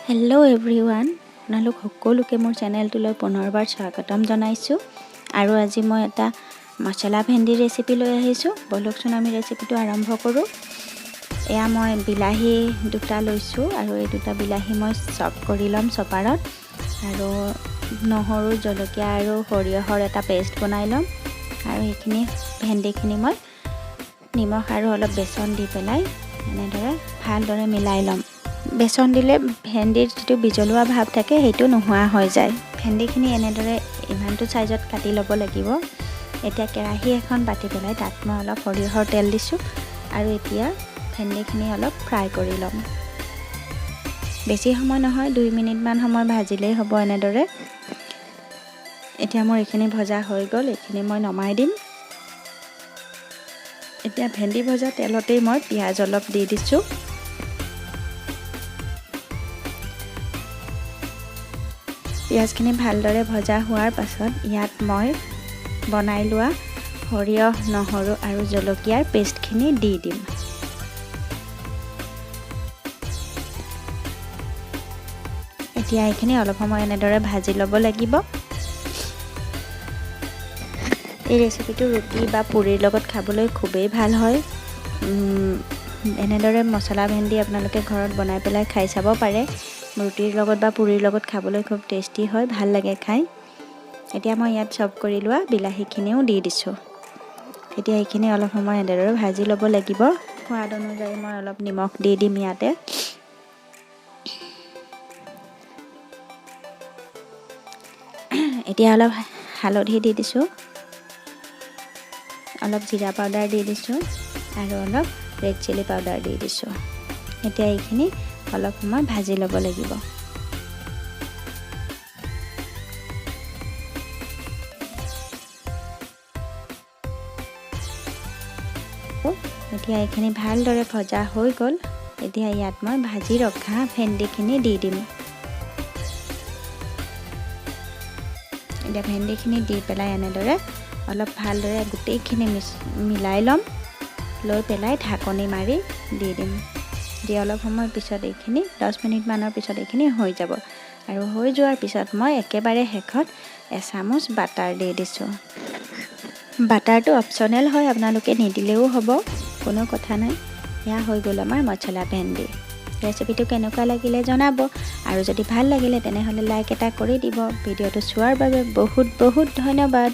Hello' everyone, আপোনালোক সকলোকে মোৰ চেনেলটোলৈ পুনৰবাৰ স্বাগতম জনাইছোঁ। আৰু আজি মই এটা মছলা ভেন্দি ৰেচিপি লৈ আহিছোঁ। ব'লকচোন আমি ৰেচিপিটো আৰম্ভ কৰোঁ। এয়া মই বিলাহী দুটা লৈছোঁ আৰু এই দুটা বিলাহী মই চপ কৰি ল'ম চপাৰত। আৰু নহৰু, জলকীয়া আৰু সৰিয়হৰ এটা পেষ্ট বনাই ল'ম। আৰু এইখিনি ভেন্দিখিনি মই নিমখ আৰু অলপ বেচন দি পেলাই এনেদৰে ভালদৰে মিলাই ল'ম। বেচন দিলে ভেন্দিৰ যিটো বিজলুৱা ভাৱ থাকে সেইটো নোহোৱা হৈ যায়। ভেন্দিখিনি এনেদৰে ইমানটো চাইজত কাটি ল'ব লাগিব। এতিয়া কেৰাহী এখন পাতি পেলাই তাত মই অলপ সৰিয়হৰ তেল দিছোঁ আৰু এতিয়া ভেন্দিখিনি অলপ ফ্ৰাই কৰি ল'ম। বেছি সময় নহয়, 2 মিনিটমান সময় ভাজিলেই হ'ব এনেদৰে। এতিয়া মোৰ এইখিনি ভজা হৈ গ'ল, এইখিনি মই নমাই দিম। এতিয়া ভেন্দি ভজা তেলতেই মই পিঁয়াজ অলপ দি দিছোঁ। পিঁয়াজখিনি ভালদৰে ভজা হোৱাৰ পাছত ইয়াত মই বনাই লোৱা সৰিয়হ, নহৰু আৰু জলকীয়াৰ পেষ্টখিনি দি দিম। এতিয়া এইখিনি অলপ সময় এনেদৰে ভাজি ল'ব লাগিব। এই ৰেচিপিটো ৰুটি বা পুৰিৰ লগত খাবলৈ খুবেই ভাল হয়। এনেদৰে মছলা ভেন্দি আপোনালোকে ঘৰত বনাই পেলাই খাই চাব পাৰে। ৰুটিৰ লগত বা পুৰিৰ লগত খাবলৈ খুব টেষ্টি হয়, ভাল লাগে খাই। এতিয়া মই ইয়াত চপ কৰি লোৱা বিলাহীখিনিও দি দিছোঁ। এতিয়া এইখিনি অলপ সময় এনেদৰে ভাজি ল'ব লাগিব। সোৱাদ অনুযায়ী মই অলপ নিমখ দি দিম ইয়াতে। এতিয়া অলপ হালধি দি দিছোঁ, অলপ জিৰা পাউডাৰ দি দিছোঁ আৰু অলপ ৰেড চিলি পাউডাৰ দি দিছোঁ। এতিয়া এইখিনি অলপ সময় ভাজি ল'ব লাগিব। এতিয়া এইখিনি ভালদৰে ভজা হৈ গ'ল। এতিয়া ইয়াত মই ভাজি ৰখা ভেন্দিখিনি দি দিম। এতিয়া ভেন্দিখিনি দি পেলাই এনেদৰে অলপ ভালদৰে গোটেইখিনি মিলাই ল'ম। লৈ পেলাই ঢাকনি মাৰি দি দিম। দি অলপ সময় পিছত এইখিনি 10 মিনিটমানৰ পিছত এইখিনি হৈ যাব। আৰু হৈ যোৱাৰ পিছত মই একেবাৰে শেষত এচামুচ বাটাৰ দি দিছোঁ। বাটাৰটো অপশ্যনেল হয়, আপোনালোকে নিদিলেও হ'ব, কোনো কথা নাই। এয়া হৈ গ'ল আমাৰ মছলা ভেন্দি। ৰেচিপিটো কেনেকুৱা লাগিলে জনাব। আৰু যদি ভাল লাগিলে তেনেহ'লে লাইক এটা কৰি দিব। ভিডিঅ'টো চোৱাৰ বাবে বহুত বহুত ধন্যবাদ।